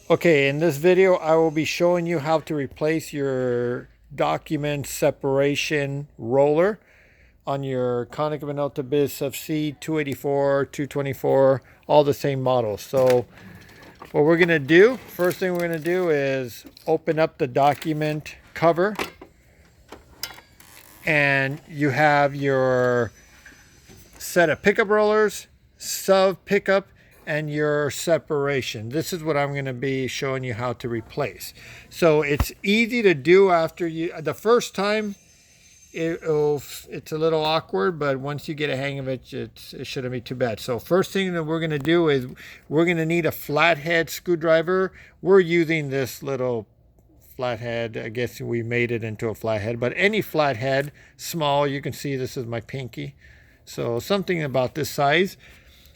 Okay, in this video I will be showing you how to replace your document separation roller on your Konica Minolta bizhub c284, 224, all the same models. So what we're going to do, first thing we're going to do is open up the document cover, and you have your set of pickup rollers, sub pickup, and your separation. This is what I'm going to be showing you how to replace. So it's easy to do after the first time. It's a little awkward, but once you get a hang of it, it shouldn't be too bad. So first thing that we're going to do is we're going to need a flathead screwdriver. We're using this little flathead. I guess we made it into a flathead, but any flathead, small, you can see this is my pinky. So something about this size.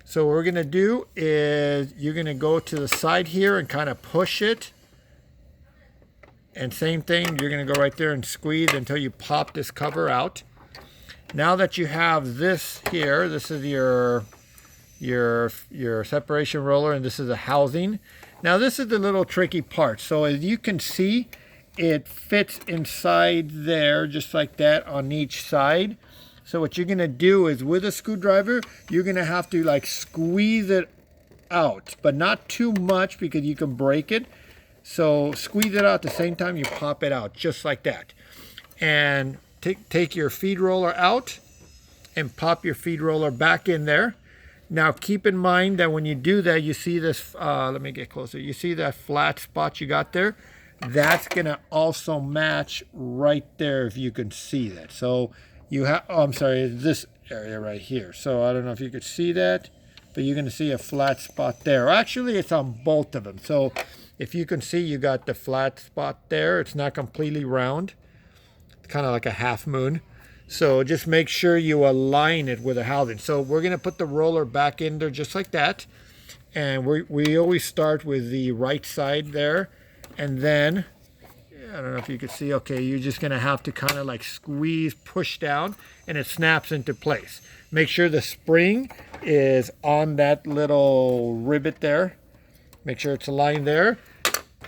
So what we're going to do is you're going to go to the side here and kind of push it. And same thing, you're going to go right there and squeeze until you pop this cover out. Now that you have this here, this is your separation roller, and this is a housing. Now this is the little tricky part. So as you can see, it fits inside there just like that on each side. So what you're going to do is with a screwdriver, you're going to have to like squeeze it out, but not too much because you can break it. So squeeze it out at the same time you pop it out, just like that. And take your feed roller out and pop your feed roller back in there. Now keep in mind that when you do that, you see this, let me get closer. You see that flat spot you got there? That's going to also match right there if you can see that. So you have, oh, I'm sorry, this area right here. So I don't know if you could see that, but you're going to see a flat spot there. Actually, it's on both of them. So if you can see, you got the flat spot there. It's not completely round. It's kind of like a half moon. So just make sure you align it with a housing. So we're going to put the roller back in there just like that. And we always start with the right side there. And then, I don't know if you can see, okay, you're just going to have to kind of like squeeze, push down, and it snaps into place. Make sure the spring is on that little rivet there. Make sure it's aligned there.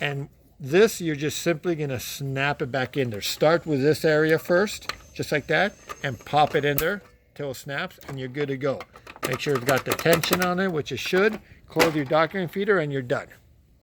And this, you're just simply going to snap it back in there. Start with this area first, just like that, and pop it in there till it snaps, and you're good to go. Make sure it's got the tension on it, which it should. Close your document feeder, and you're done.